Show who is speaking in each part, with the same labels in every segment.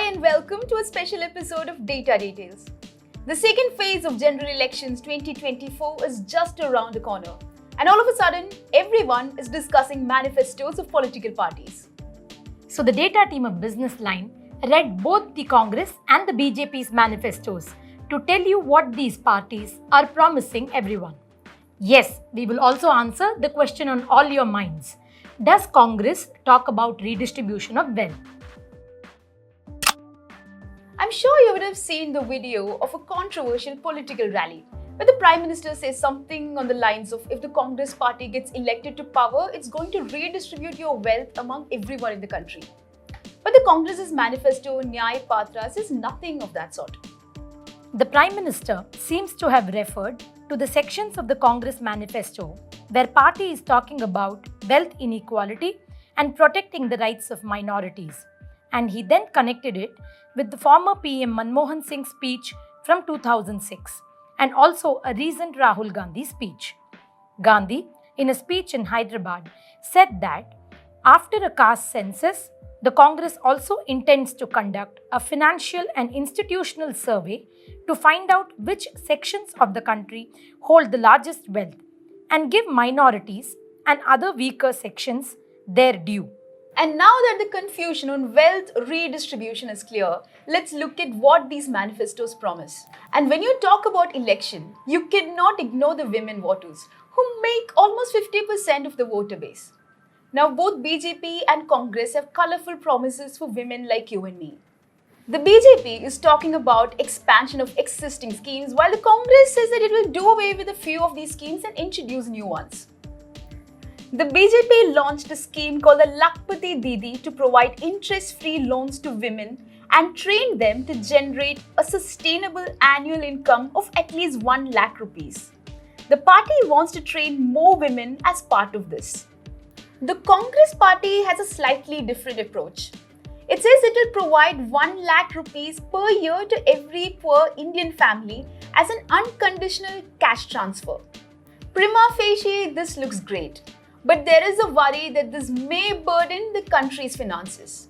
Speaker 1: and welcome to a special episode of Data Details. The second phase of general elections 2024 is just around the corner. And all of a sudden, everyone is discussing manifestos of political parties.
Speaker 2: So the data team of BusinessLine read both the Congress and the BJP's manifestos to tell you what these parties are promising everyone. Yes, we will also answer the question on all your minds. Does Congress talk about redistribution of wealth?
Speaker 1: I'm sure you would have seen the video of a controversial political rally where the Prime Minister says something on the lines of, if the Congress party gets elected to power, it's going to redistribute your wealth among everyone in the country. But the Congress's manifesto, Nyay Patra, says nothing of that sort.
Speaker 2: The Prime Minister seems to have referred to the sections of the Congress manifesto where party is talking about wealth inequality and protecting the rights of minorities. And he then connected it with the former PM Manmohan Singh's speech from 2006 and also a recent Rahulgandhi speech. Gandhi, in a speech in Hyderabad, said that after a caste census, the Congress also intends to conduct a financial and institutional survey to find out which sections of the country hold the largest wealth and give minorities and other weaker sections their due.
Speaker 1: And now that the confusion on wealth redistribution is clear, let's look at what these manifestos promise. And when you talk about election, you cannot ignore the women voters who make almost 50% of the voter base. Now both BJP and Congress have colourful promises for women like you and me. The BJP is talking about expansion of existing schemes while the Congress says that it will do away with a few of these schemes and introduce new ones. The BJP launched a scheme called the Lakpati Didi to provide interest-free loans to women and train them to generate a sustainable annual income of at least 1 lakh rupees. The party wants to train more women as part of this. The Congress party has a slightly different approach. It says it will provide 1 lakh rupees per year to every poor Indian family as an unconditional cash transfer. Prima facie, this looks great. But there is a worry that this may burden the country's finances.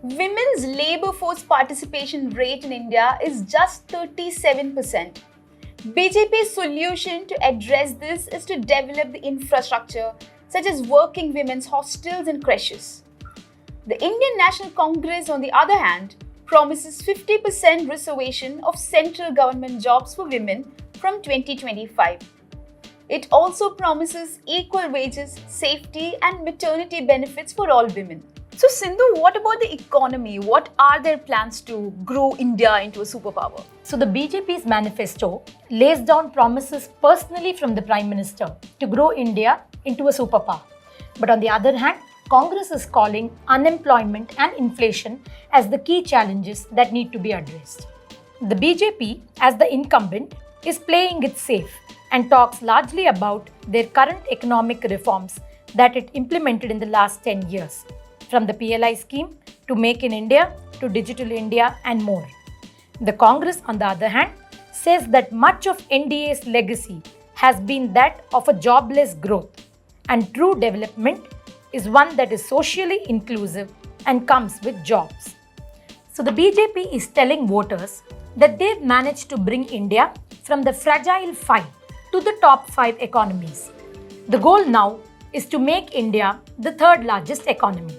Speaker 1: Women's labour force participation rate in India is just 37%. BJP's solution to address this is to develop the infrastructure such as working women's hostels and creches. The Indian National Congress, on the other hand, promises 50% reservation of central government jobs for women from 2025. It also promises equal wages, safety and maternity benefits for all women. So Sindhu, what about the economy? What are their plans to grow India into a superpower?
Speaker 2: So the BJP's manifesto lays down promises personally from the Prime Minister to grow India into a superpower. But on the other hand, Congress is calling unemployment and inflation as the key challenges that need to be addressed. The BJP, as the incumbent, is playing it safe and talks largely about their current economic reforms that it implemented in the last 10 years, from the PLI scheme to Make in India to Digital India and more. The Congress, on the other hand, says that much of NDA's legacy has been that of a jobless growth, and true development is one that is socially inclusive and comes with jobs. So the BJP is telling voters that they've managed to bring India from the fragile 5 to the top 5 economies. The goal now is to make India the third largest economy.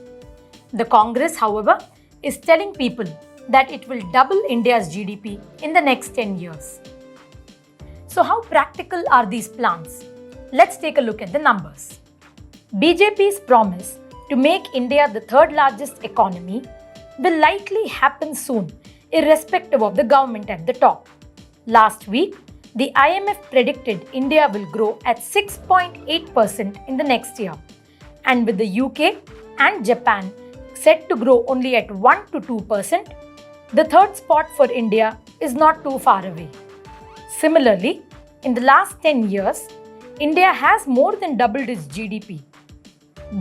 Speaker 2: The Congress, however, is telling people that it will double India's GDP in the next 10 years. So how practical are these plans? Let's take a look at the numbers. BJP's promise to make India the third largest economy will likely happen soon, irrespective of the government at the top. Last week, the IMF predicted India will grow at 6.8% in the next year, and with the UK and Japan set to grow only at 1 to 2%, the third spot for India is not too far away. Similarly, in the last 10 years, India has more than doubled its GDP,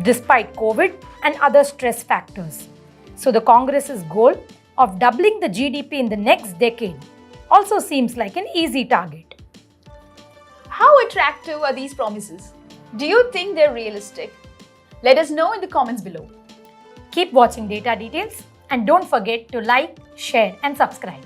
Speaker 2: despite COVID and other stress factors. So the Congress's goal of doubling the GDP in the next decade also seems like an easy target.
Speaker 1: How attractive are these promises? Do you think they're realistic? Let us know in the comments below.
Speaker 2: Keep watching Data Details And don't forget to like, share, and subscribe.